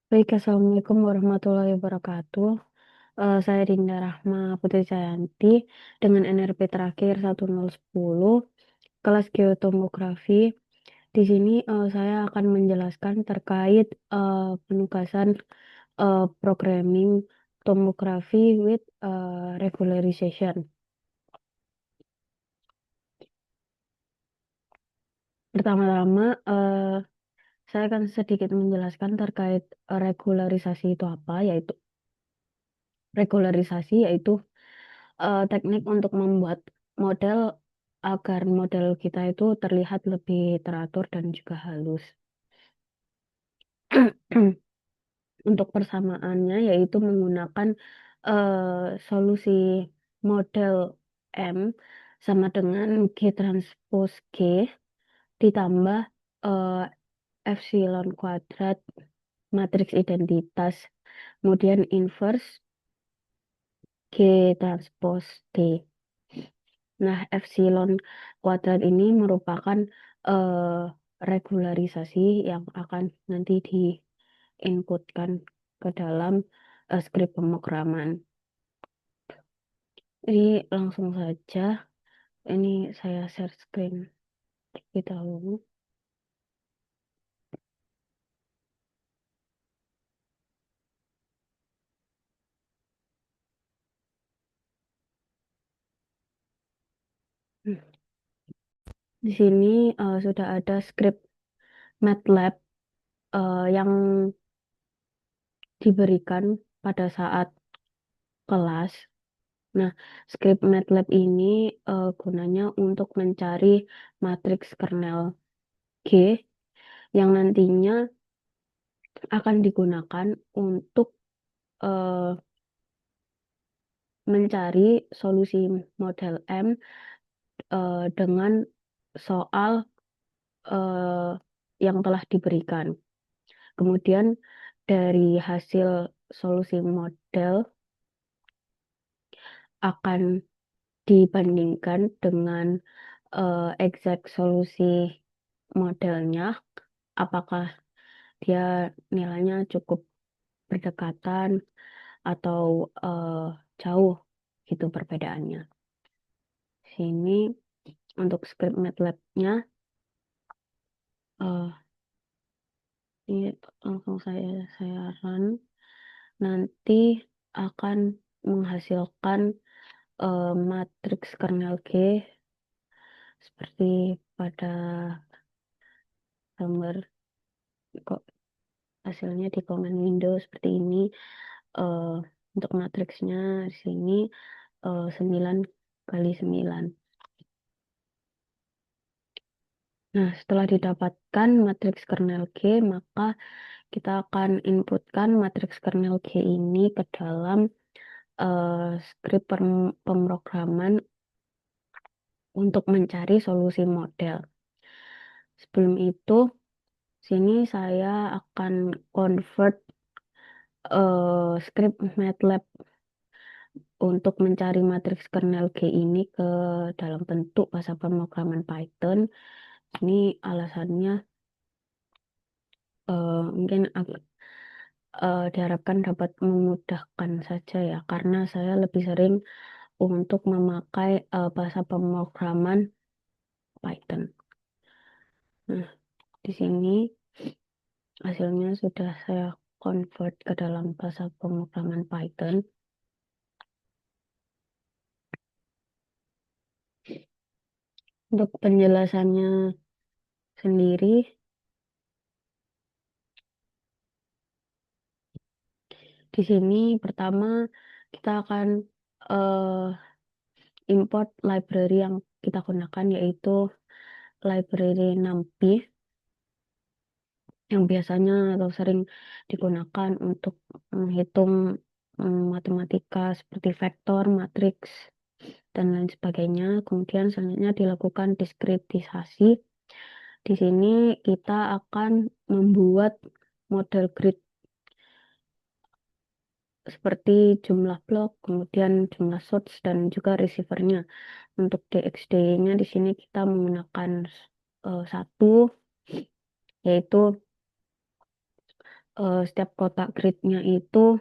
Baik, Assalamualaikum warahmatullahi wabarakatuh. Saya Dinda Rahma Putri Cayanti dengan NRP terakhir 1010 kelas geotomografi. Di sini saya akan menjelaskan terkait penugasan programming tomografi with regularization. Pertama-tama, saya akan sedikit menjelaskan terkait regularisasi itu apa, yaitu teknik untuk membuat model agar model kita itu terlihat lebih teratur dan juga halus. Untuk persamaannya yaitu menggunakan solusi model M sama dengan G transpose G ditambah eh, epsilon kuadrat matriks identitas, kemudian inverse G transpose D. Nah, epsilon kuadrat ini merupakan eh, regularisasi yang akan nanti diinputkan ke dalam skrip pemrograman. Ini langsung saja, ini saya share screen terlebih dahulu. Hmm. Di sini sudah ada skrip MATLAB yang diberikan pada saat kelas. Nah, skrip MATLAB ini gunanya untuk mencari matriks kernel G yang nantinya akan digunakan untuk eh, mencari solusi model M dengan soal eh, yang telah diberikan. Kemudian dari hasil solusi model akan dibandingkan dengan exact solusi modelnya, apakah dia nilainya cukup berdekatan atau jauh gitu perbedaannya. Sini untuk script MATLAB-nya ini langsung saya run. Nanti akan menghasilkan matriks kernel G seperti pada gambar kok hasilnya di command window seperti ini. Eh, untuk matriksnya di sini 9 kali 9. Nah, setelah didapatkan matriks kernel G, maka kita akan inputkan matriks kernel G ini ke dalam skrip pemrograman untuk mencari solusi model. Sebelum itu, sini saya akan convert skrip MATLAB untuk mencari matriks kernel G ini ke dalam bentuk bahasa pemrograman Python. Ini alasannya mungkin diharapkan dapat memudahkan saja ya, karena saya lebih sering untuk memakai bahasa pemrograman Python. Nah, di sini hasilnya sudah saya convert ke dalam bahasa pemrograman Python. Untuk penjelasannya sendiri, di sini pertama kita akan eh, import library yang kita gunakan yaitu library NumPy yang biasanya atau sering digunakan untuk menghitung matematika seperti vektor, matriks, dan lain sebagainya. Kemudian selanjutnya dilakukan diskretisasi. Di sini kita akan membuat model grid seperti jumlah blok, kemudian jumlah source dan juga receivernya. Untuk DXD-nya di sini kita menggunakan satu, yaitu setiap kotak gridnya itu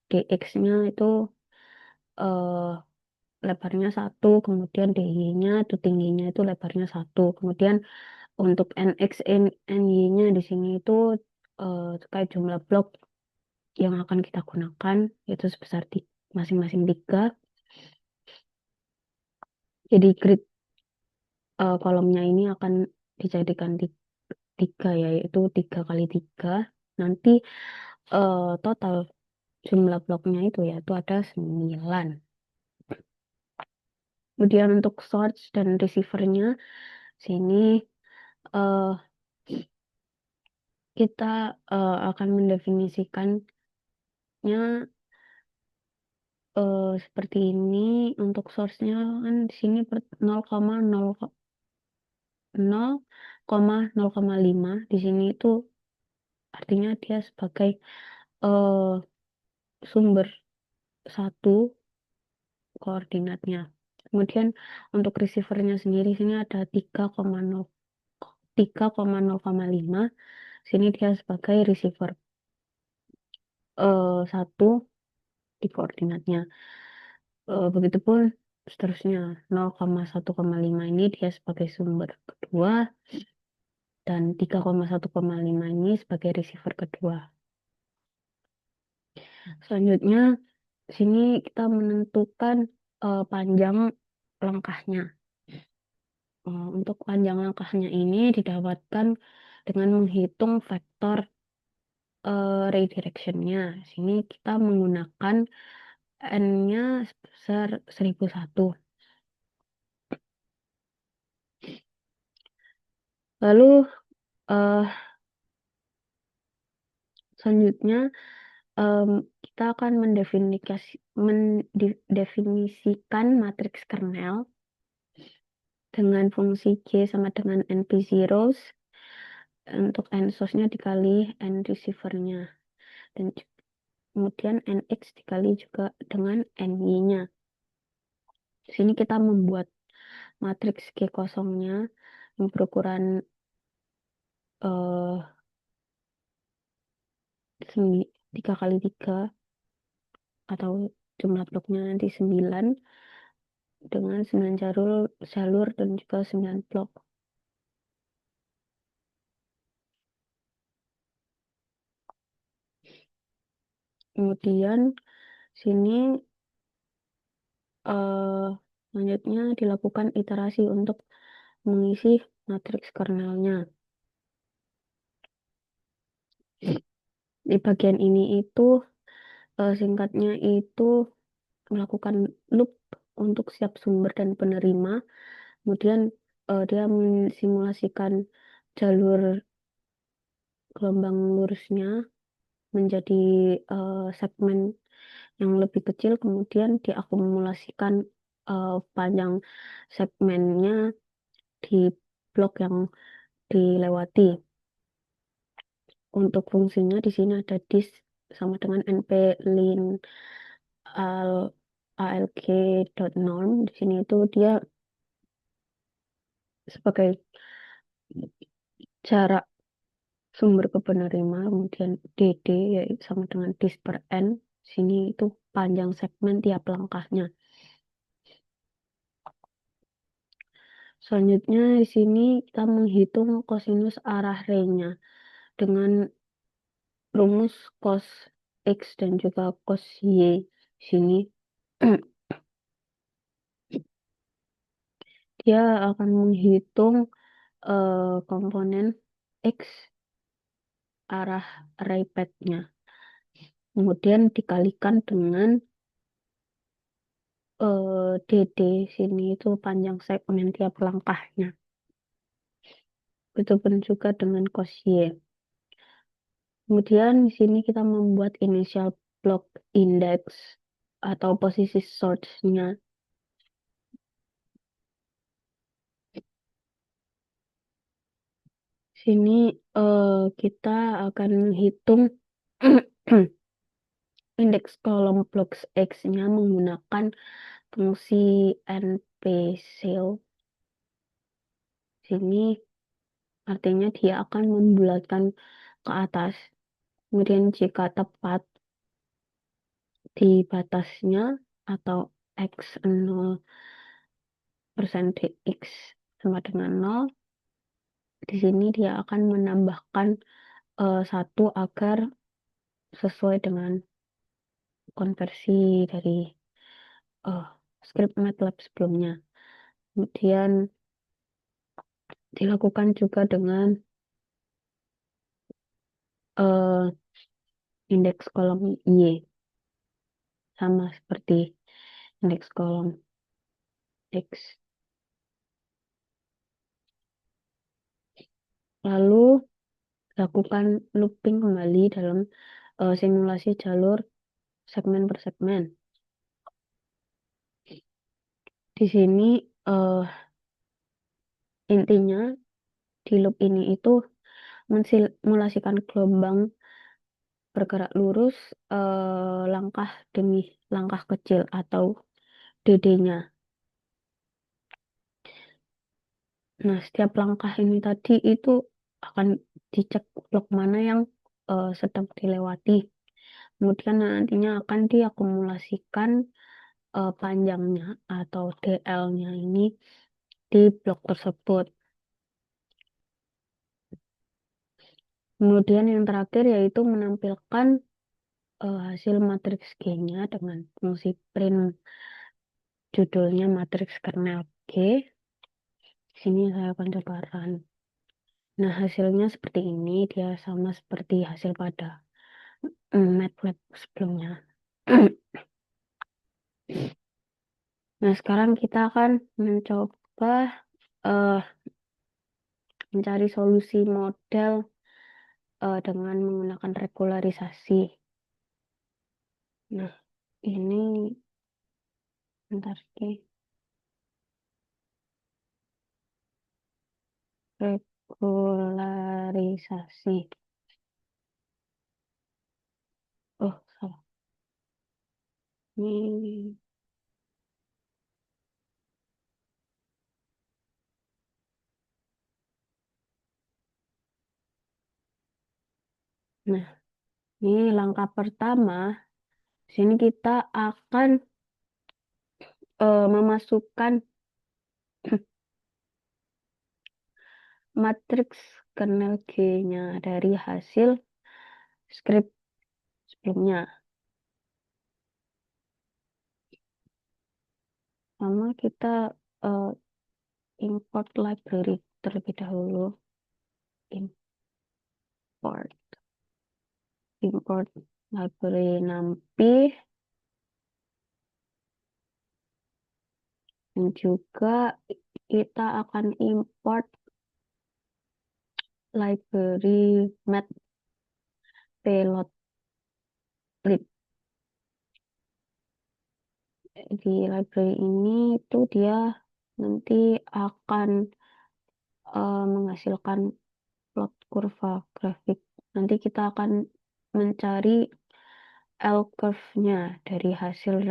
dx-nya itu eh, lebarnya satu, kemudian dy-nya itu tingginya itu lebarnya satu, kemudian untuk nx, ny-nya di sini itu kayak jumlah blok yang akan kita gunakan itu sebesar masing-masing tiga. Jadi grid kolomnya ini akan dijadikan tiga, yaitu 3 kali 3. Nanti total jumlah bloknya itu yaitu ada 9. Kemudian untuk source dan receivernya sini eh, kita akan mendefinisikannya seperti ini. Untuk source-nya kan di sini 0,0,5. Di sini itu artinya dia sebagai eh, sumber satu koordinatnya. Kemudian untuk receivernya sendiri sini ada 3,0,5. Sini dia sebagai receiver satu di koordinatnya. Begitupun seterusnya 0,1,5 ini dia sebagai sumber kedua dan 3,1,5 ini sebagai receiver kedua. Selanjutnya sini kita menentukan panjang langkahnya. Untuk panjang langkahnya ini didapatkan dengan menghitung vektor redirectionnya. Sini kita menggunakan n-nya sebesar 1001. Lalu eh, selanjutnya em, kita akan mendefinisikan matriks kernel dengan fungsi G sama dengan NP zeros untuk n source-nya dikali n receiver-nya. Dan kemudian nx dikali juga dengan ny-nya. Di sini kita membuat matriks G kosongnya yang berukuran 3 kali 3 atau jumlah bloknya nanti 9 dengan 9 jalur dan juga 9 blok. Kemudian sini selanjutnya dilakukan iterasi untuk mengisi matriks kernelnya. Di bagian ini itu singkatnya itu melakukan loop untuk setiap sumber dan penerima. Kemudian dia mensimulasikan jalur gelombang lurusnya menjadi segmen yang lebih kecil, kemudian diakumulasikan panjang segmennya di blok yang dilewati. Untuk fungsinya di sini ada dis sama dengan np lin alg.norm. Di sini itu dia sebagai jarak sumber ke penerima, kemudian dd yaitu sama dengan dis per n. Sini itu panjang segmen tiap langkahnya. Selanjutnya di sini kita menghitung kosinus arah re-nya dengan rumus cos x dan juga cos y. Sini dia akan menghitung komponen x arah ray path-nya. Kemudian dikalikan dengan dd sini itu panjang segmen tiap langkahnya. Begitu pun juga dengan cos y. Kemudian di sini kita membuat initial block index atau posisi source-nya. Sini kita akan menghitung indeks kolom blok X-nya menggunakan fungsi np-cell. Sini artinya dia akan membulatkan ke atas. Kemudian jika tepat di batasnya atau X 0% X sama dengan 0, di sini dia akan menambahkan 1 agar sesuai dengan konversi dari uh, script MATLAB sebelumnya. Kemudian dilakukan juga dengan uh, indeks kolom Y, sama seperti indeks kolom X. Lalu lakukan looping kembali dalam simulasi jalur segmen per segmen. Di sini intinya di loop ini itu mensimulasikan gelombang bergerak lurus langkah demi langkah kecil atau DD-nya. Nah, setiap langkah ini tadi itu akan dicek blok mana yang sedang dilewati. Kemudian nantinya akan diakumulasikan panjangnya atau DL-nya ini di blok tersebut. Kemudian yang terakhir yaitu menampilkan hasil matriks G-nya dengan fungsi print, judulnya matriks kernel G. Di sini saya akan coba run. Nah, hasilnya seperti ini, dia sama seperti hasil pada MATLAB sebelumnya. Nah, sekarang kita akan mencoba uh, mencari solusi model dengan menggunakan regularisasi. Nah, ini bentar oke. Regularisasi. Oh, salah. Ini. Nah, ini langkah pertama. Di sini kita akan memasukkan matriks kernel G-nya dari hasil script sebelumnya. Sama kita uh, import library terlebih dahulu. Import library NumPy, dan juga kita akan import library matplotlib. Di library ini itu dia nanti akan menghasilkan plot kurva grafik. Nanti kita akan mencari L curve-nya dari hasil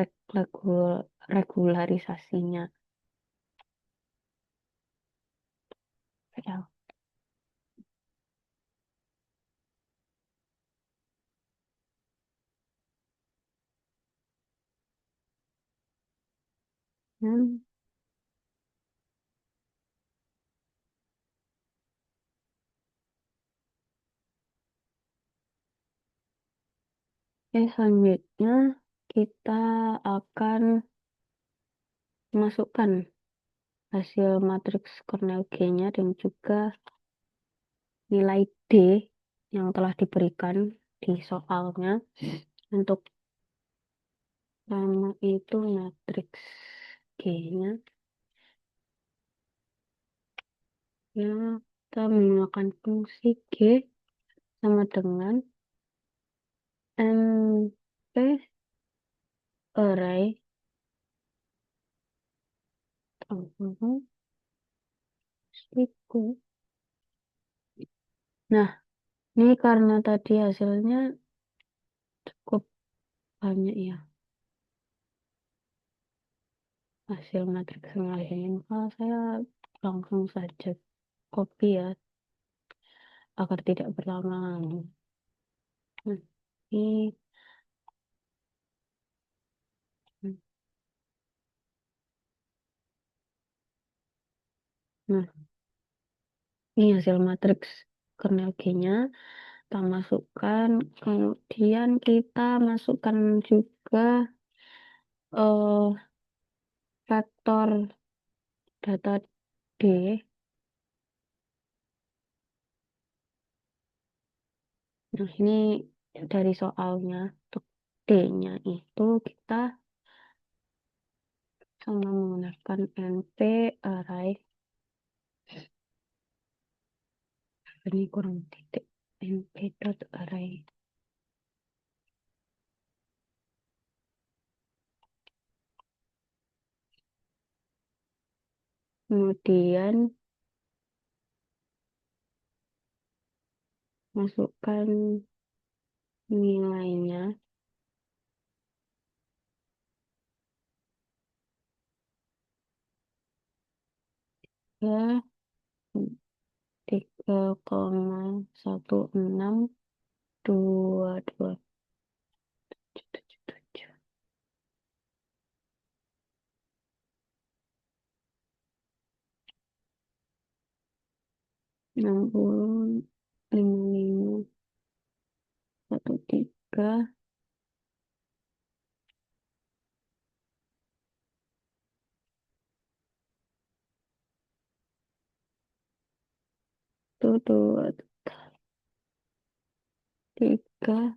regularisasinya. Ya. Hmm. Oke, selanjutnya kita akan masukkan hasil matriks kernel G-nya dan juga nilai D yang telah diberikan di soalnya. Untuk nama itu matriks G-nya. Ya, kita menggunakan fungsi G sama dengan MP array. Nah, ini karena tadi hasilnya cukup banyak ya, hasil matriks yang lain. Kalau saya langsung saja copy ya, agar tidak berlama-lama. Nah, ini, nah, ini hasil matriks kernel G-nya. Kita masukkan, kemudian kita masukkan juga eh faktor data D. Nah, ini dari soalnya. Untuk D-nya itu kita sama menggunakan NP array. Ini kurang titik. NP dot array. Kemudian masukkan nilainya ke 3,1622. 60, 55, 13, itu dua tiga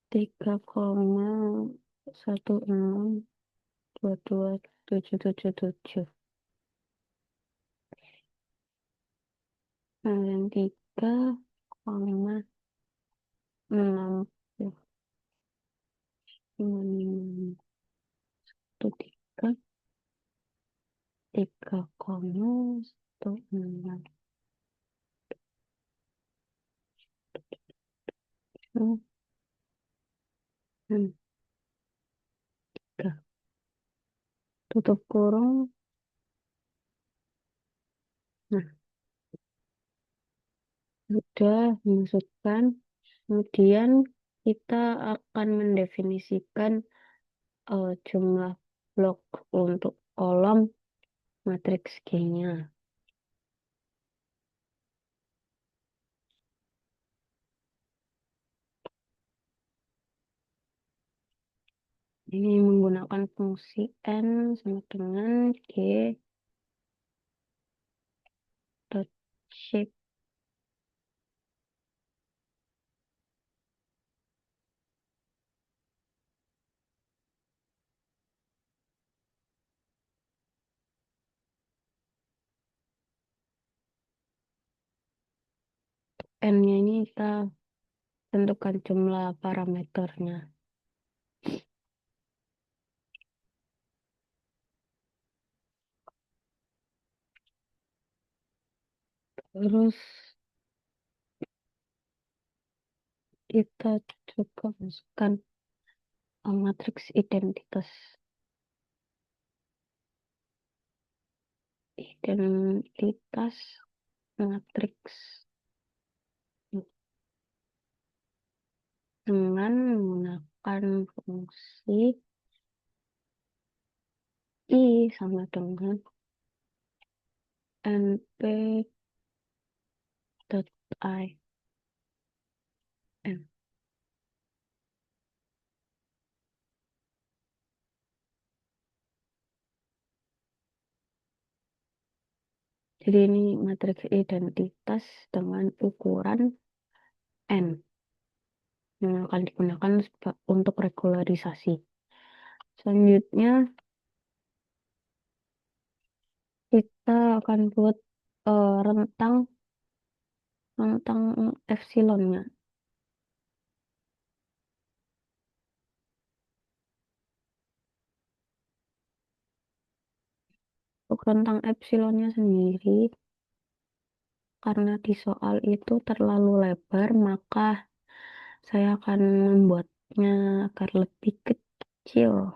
3,162277. Kalian 3,1615,13. Tutup kurung. Nah, sudah masukkan. Kemudian kita akan mendefinisikan jumlah blok untuk kolom matriks G-nya. Ini menggunakan fungsi N sama dengan G dot shape. N-nya ini kita tentukan jumlah parameternya. Terus kita juga masukkan matriks identitas. Identitas matriks dengan menggunakan fungsi I sama dengan np dot I n. Jadi ini matriks identitas dengan ukuran n yang akan digunakan untuk regularisasi. Selanjutnya kita akan buat rentang epsilonnya. Untuk rentang epsilonnya sendiri, karena di soal itu terlalu lebar, maka saya akan membuatnya agar lebih kecil.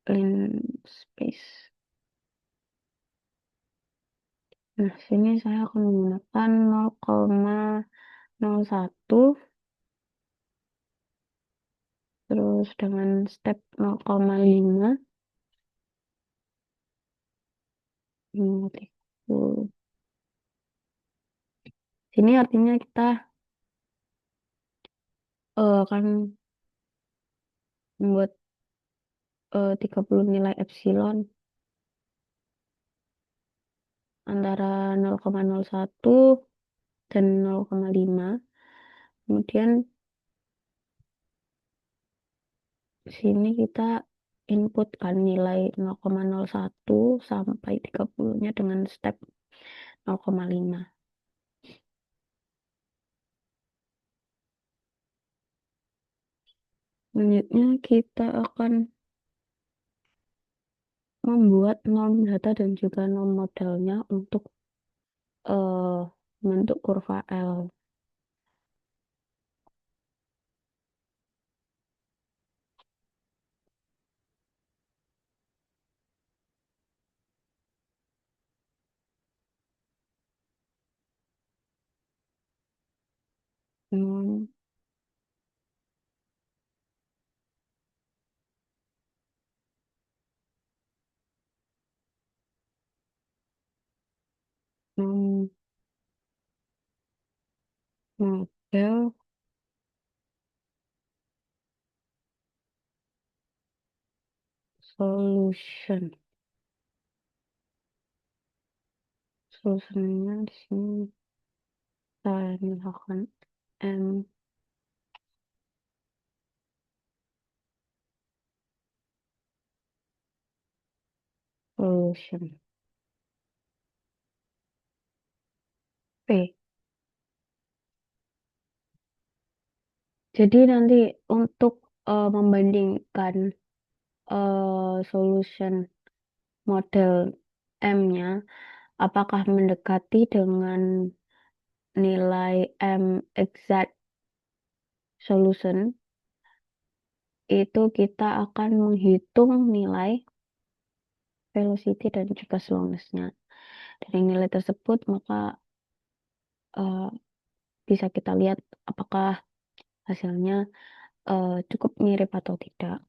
Line space. Nah, sini saya akan menggunakan 0,01, terus dengan step 0,5, 30. Sini artinya kita akan membuat 30 nilai epsilon antara 0,01 dan 0,5. Kemudian sini kita inputkan nilai 0,01 sampai 30-nya dengan step 0,5. Selanjutnya kita akan membuat norm data dan juga norm modelnya untuk membentuk kurva L. Norm, norm model solution. Solutionnya di sini saya misalkan M solution P. Jadi nanti untuk membandingkan solution model M-nya, apakah mendekati dengan nilai M exact solution, itu kita akan menghitung nilai velocity dan juga slowness-nya. Dari nilai tersebut, maka eh, bisa kita lihat apakah hasilnya cukup mirip atau tidak.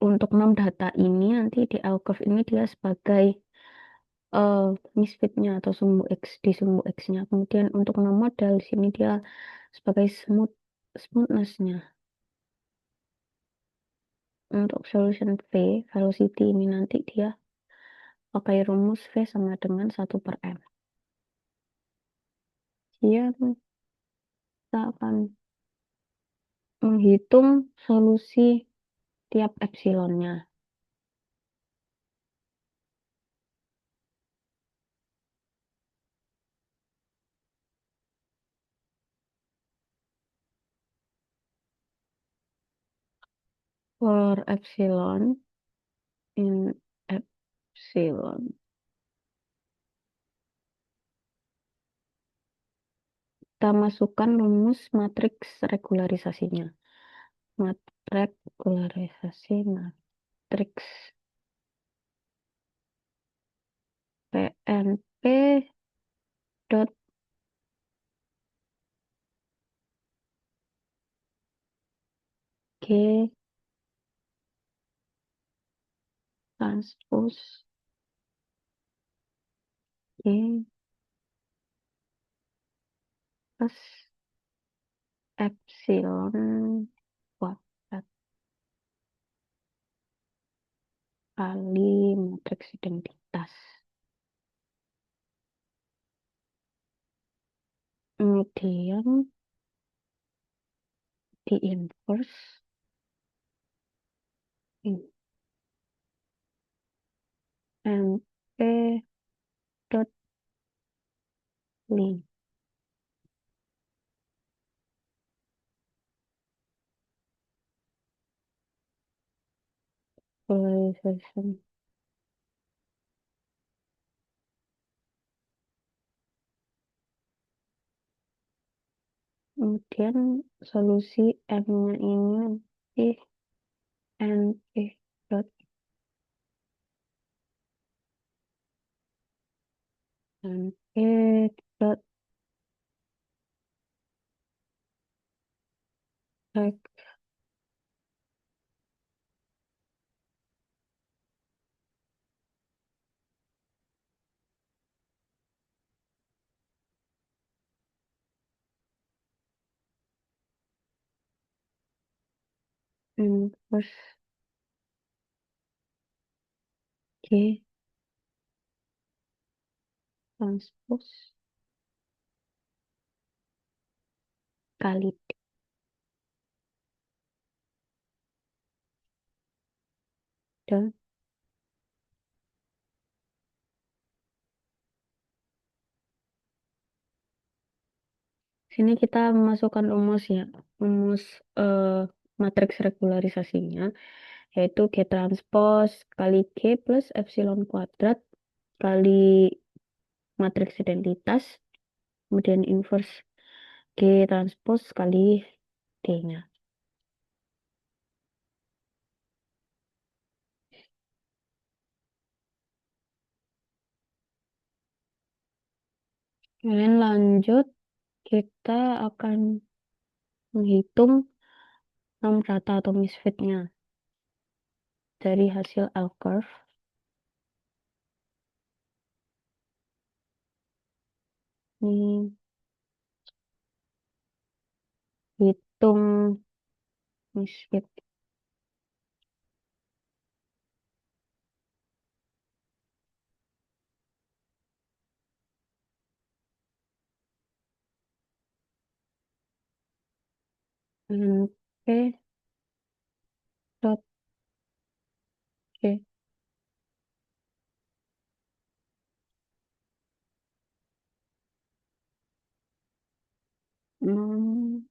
Untuk 6 data ini nanti di L-curve ini dia sebagai uh, misfitnya atau sumbu X di sumbu X-nya. Kemudian untuk 6 model di sini dia sebagai smoothness-nya. Untuk solution V, velocity ini nanti dia pakai rumus V sama dengan 1/M. Dia kita akan menghitung solusi tiap epsilonnya. For epsilon in epsilon. Kita masukkan rumus matriks regularisasinya. Regularisasi matriks PNP dot G transpose G plus epsilon kuadrat kali matriks identitas. Kemudian di inverse MP dot link polarization. Kemudian solusi M-nya ini nanti NP dot pancake dot egg inverse G transpose kali D. Dan sini kita memasukkan rumus ya, rumus matriks regularisasinya, yaitu G transpose kali G plus epsilon kuadrat kali matriks identitas, kemudian inverse G transpose kali D-nya. Kemudian lanjut, kita akan menghitung norm rata atau misfitnya dari hasil L-curve. Ini hitung misfit. P dot G. Hmm,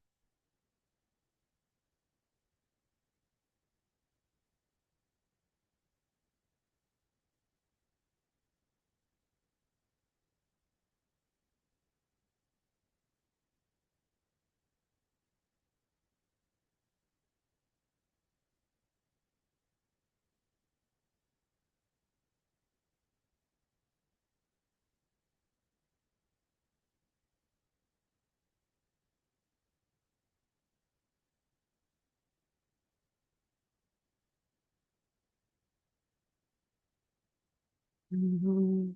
hmm,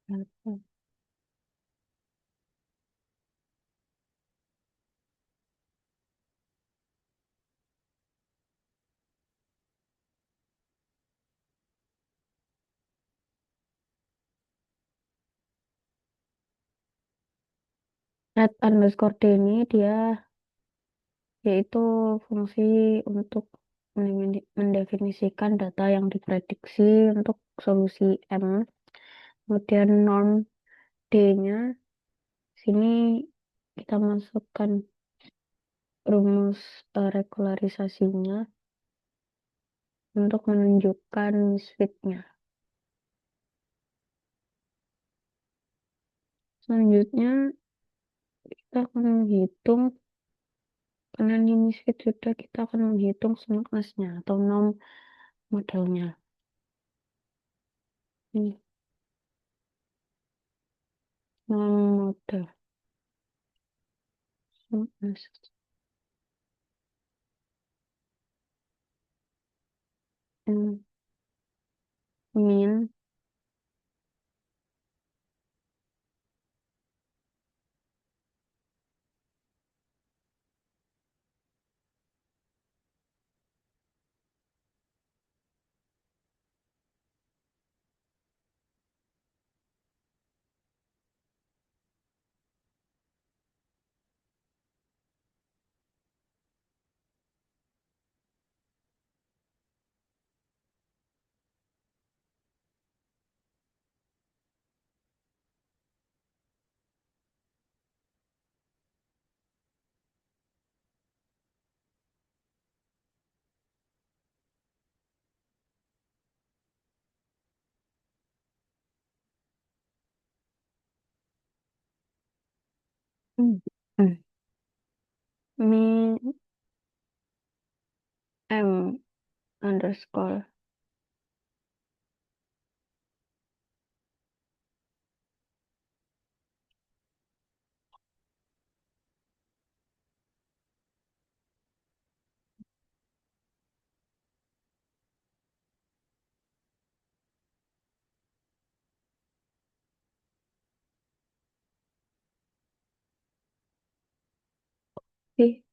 apa? Red underscore D ini dia yaitu fungsi untuk mendefinisikan data yang diprediksi untuk solusi M. Kemudian norm D-nya sini kita masukkan rumus regularisasinya untuk menunjukkan misfitnya. Selanjutnya kita akan menghitung, karena ini misfit sudah, kita akan menghitung smoothness-nya atau norm modelnya. Ini norm model smoothness. Hmm, Min Hmm. Hmm. Min M underscore Ih,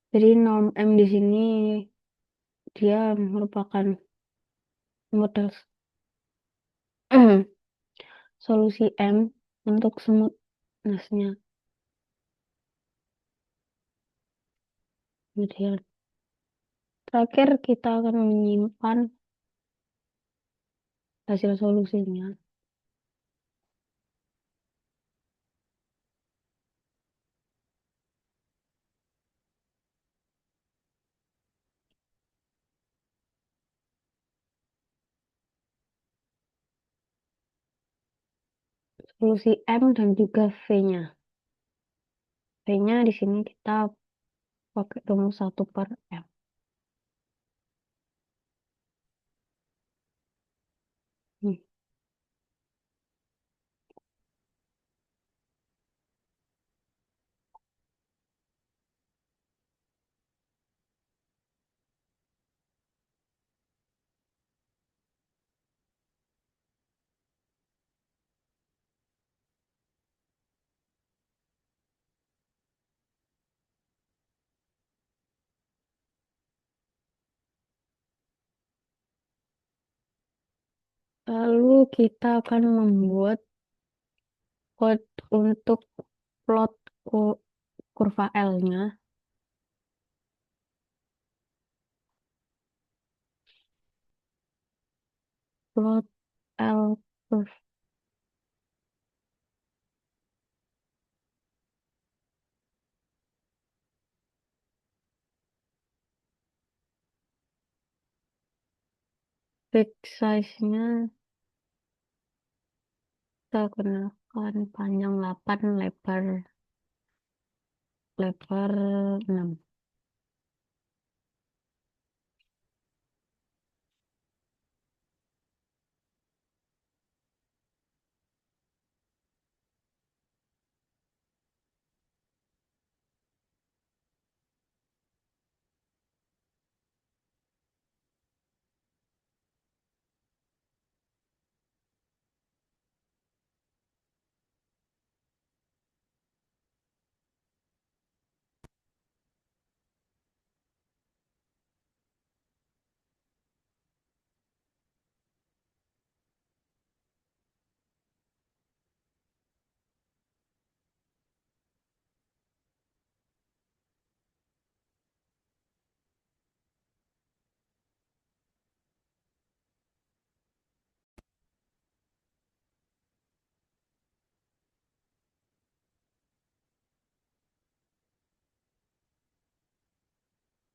jadi norm M di sini dia merupakan model solusi M untuk smoothness-nya. Kemudian terakhir kita akan menyimpan hasil solusinya. Solusi M dan juga V-nya. V-nya di sini kita pakai rumus 1/M. Hmm. Lalu kita akan membuat code untuk plot kurva L-nya. Plot L curve fix size-nya kita gunakan panjang 8, lebar lebar 6.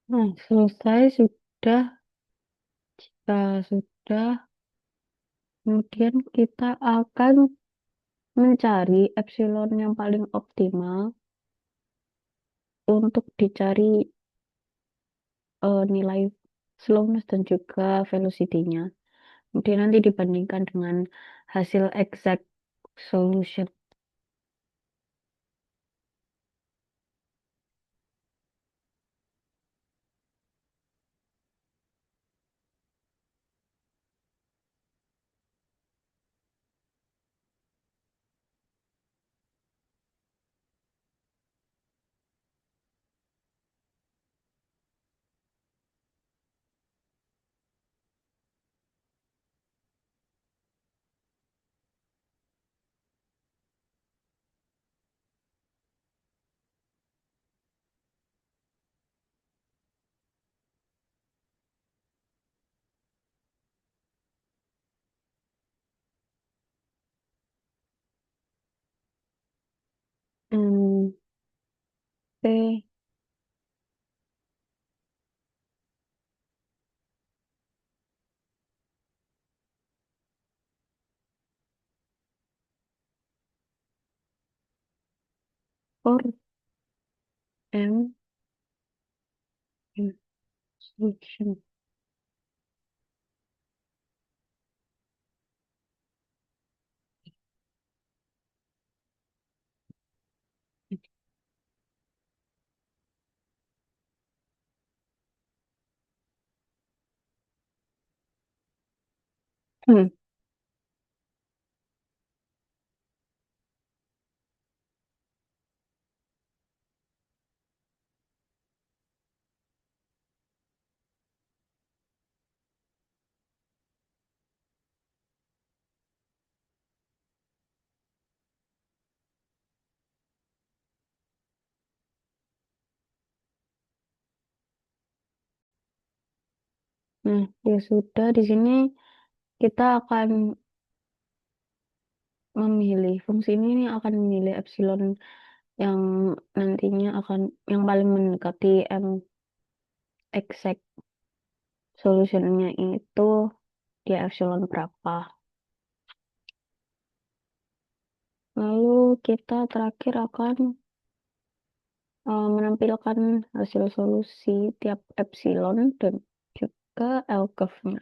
Nah, selesai sudah. Sudah, kemudian kita akan mencari epsilon yang paling optimal untuk dicari nilai slowness dan juga velocity-nya. Kemudian nanti dibandingkan dengan hasil exact solution. Hmm, P or M, M. Solution. Hmm. Nah, ya sudah, di sini kita akan memilih fungsi ini akan memilih epsilon yang nantinya akan yang paling mendekati M exact solutionnya itu dia epsilon berapa. Lalu kita terakhir akan menampilkan hasil solusi tiap epsilon dan juga LCOV-nya.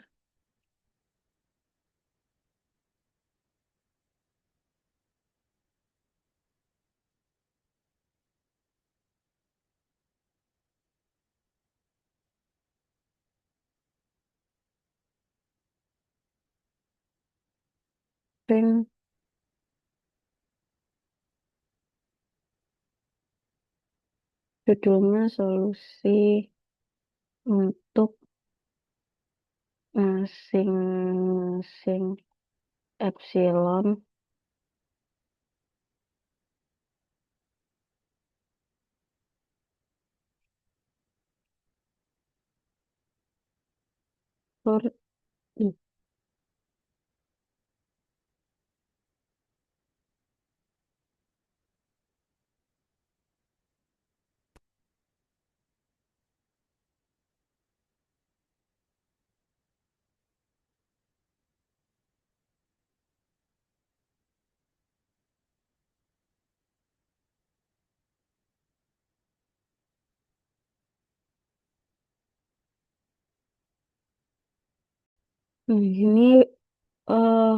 Dan judulnya solusi untuk masing-masing epsilon for i. Nah, ini eh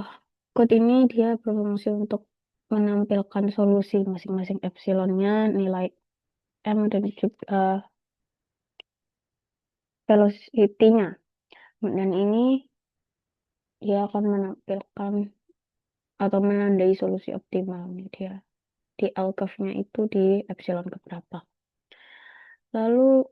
code ini dia berfungsi untuk menampilkan solusi masing-masing epsilonnya, nilai M dan juga velocity-nya. Dan ini dia akan menampilkan atau menandai solusi optimalnya dia. Di alkafnya itu di epsilon keberapa. Lalu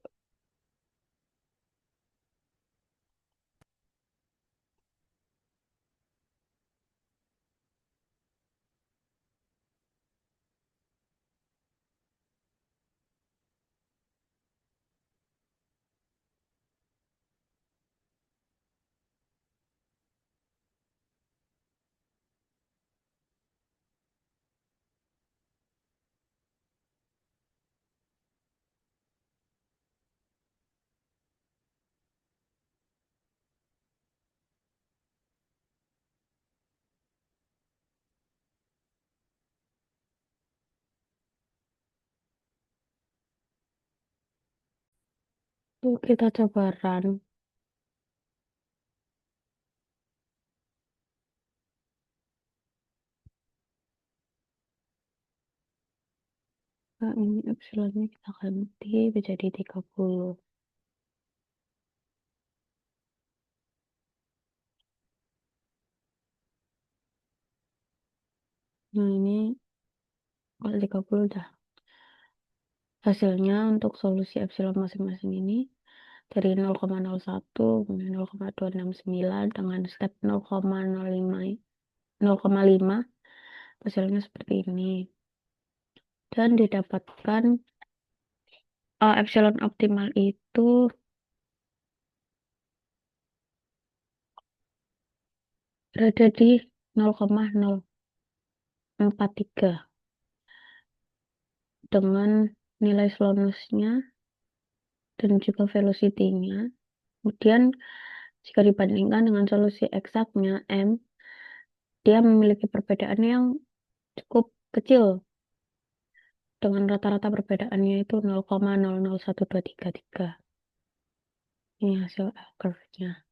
tuh kita coba run. Nah, ini epsilonnya kita ganti menjadi 30. Nah, ini kalau 30 udah. Hasilnya untuk solusi epsilon masing-masing ini dari 0,01, kemudian 0,269 dengan step 0,05, 0,5 hasilnya seperti ini. Dan didapatkan epsilon optimal itu berada di 0,043 dengan nilai slowness-nya dan juga velocity-nya. Kemudian jika dibandingkan dengan solusi eksaknya M, dia memiliki perbedaan yang cukup kecil dengan rata-rata perbedaannya itu 0,001233. Ini hasil akhirnya.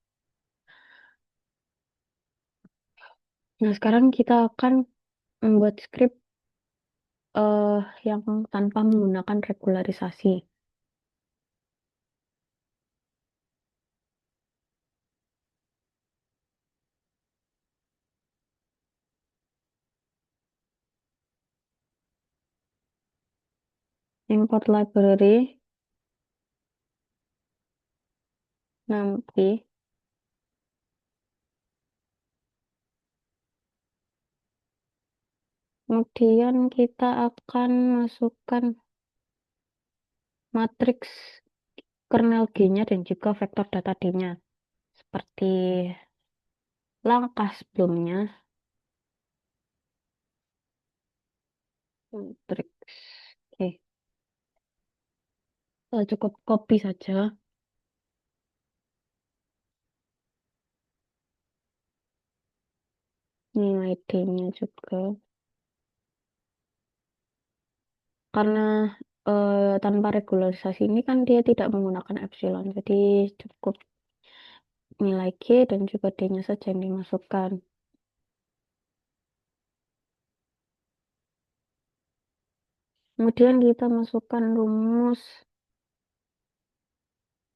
Nah, sekarang kita akan membuat skrip eh yang tanpa menggunakan regularisasi. Import library nanti, kemudian kita akan masukkan matriks kernel G-nya dan juga vektor data D-nya. Seperti langkah sebelumnya, matriks. Oke, cukup copy saja nilai D-nya juga. Karena tanpa regularisasi ini kan dia tidak menggunakan epsilon, jadi cukup nilai G dan juga D-nya saja yang dimasukkan. Kemudian kita masukkan rumus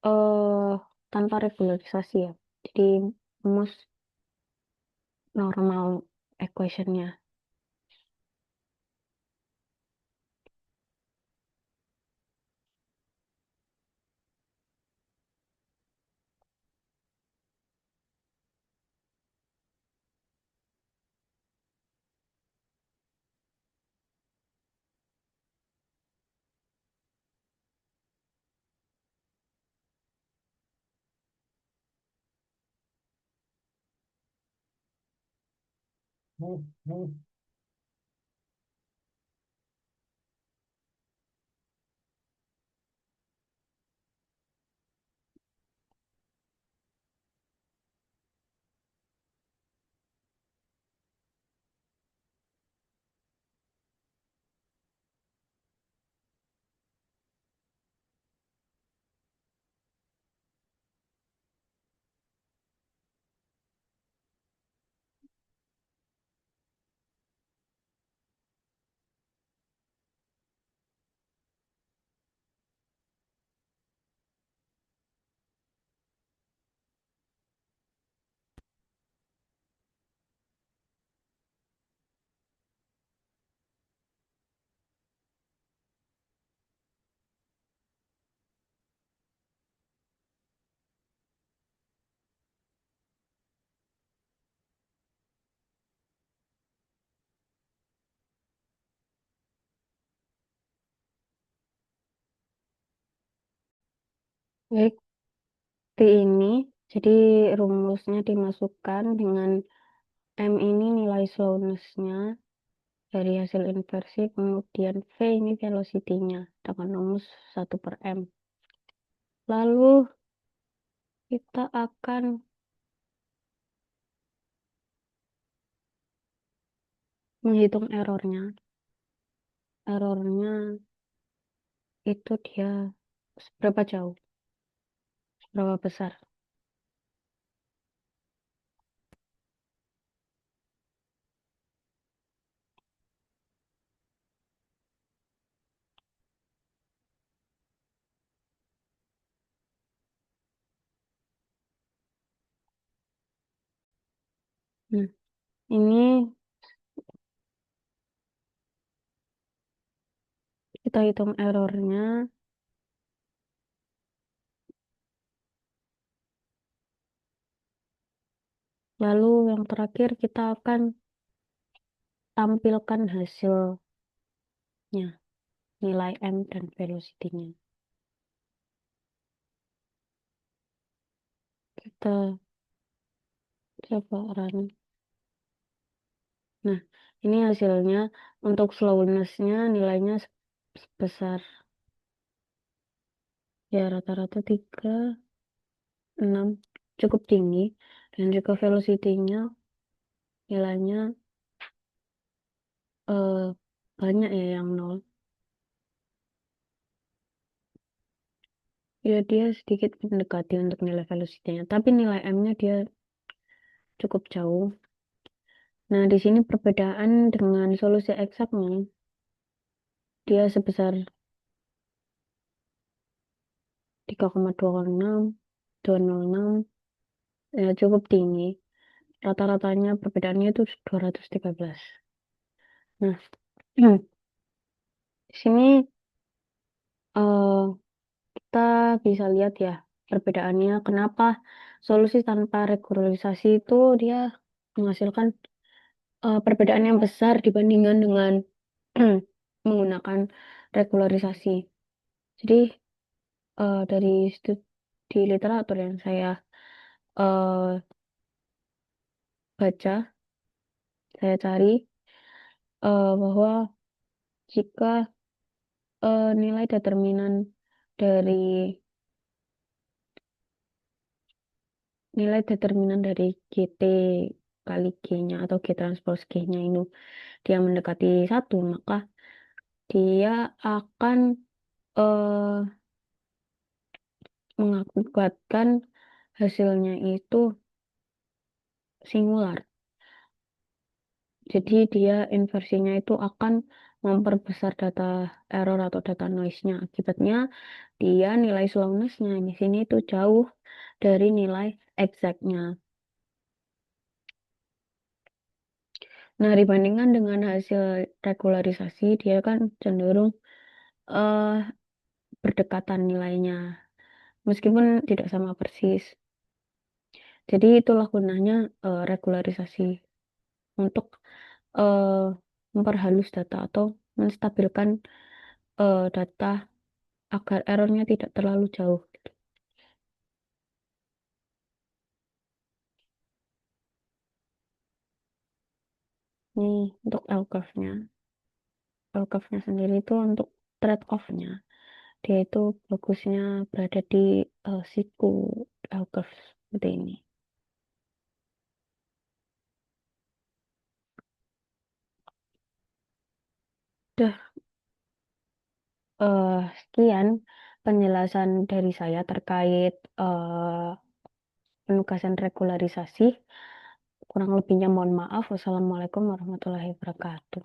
eh tanpa regularisasi ya. Jadi rumus normal equationnya. Baik, T ini, jadi rumusnya dimasukkan dengan M ini nilai slowness-nya dari hasil inversi, kemudian V ini velocity-nya dengan rumus 1/M. Lalu kita akan menghitung errornya. Errornya itu dia seberapa jauh, seberapa besar. Nah, ini kita hitung errornya. Lalu yang terakhir kita akan tampilkan hasilnya, nilai M dan velocity-nya. Kita coba run. Nah, ini hasilnya untuk slowness-nya nilainya sebesar ya rata-rata 3,6, cukup tinggi, dan juga velocity-nya nilainya eh, banyak ya yang nol. Ya, dia sedikit mendekati untuk nilai velocity-nya, tapi nilai M-nya dia cukup jauh. Nah, di sini perbedaan dengan solusi eksaknya, dia sebesar 3,206, ya cukup tinggi. Rata-ratanya perbedaannya itu 213. Nah, di sini eh, kita bisa lihat ya perbedaannya. Kenapa solusi tanpa regularisasi itu dia menghasilkan perbedaan yang besar dibandingkan dengan menggunakan regularisasi. Jadi dari studi literatur yang saya eh, baca, saya cari bahwa jika nilai determinan dari GT kali G-nya atau G transpose G-nya ini dia mendekati satu, maka dia akan eh, mengakibatkan hasilnya itu singular. Jadi dia inversinya itu akan memperbesar data error atau data noise-nya. Akibatnya dia nilai slowness-nya di sini itu jauh dari nilai exact-nya. Nah, dibandingkan dengan hasil regularisasi, dia kan cenderung eh, berdekatan nilainya, meskipun tidak sama persis. Jadi itulah gunanya regularisasi untuk eh, memperhalus data atau menstabilkan data agar errornya tidak terlalu jauh. Nih, untuk L-curve-nya. L-curve-nya sendiri itu untuk trade-off-nya. Dia itu bagusnya berada di siku L-curve seperti ini. Udah, sekian penjelasan dari saya terkait penugasan regularisasi. Kurang lebihnya mohon maaf. Wassalamualaikum warahmatullahi wabarakatuh.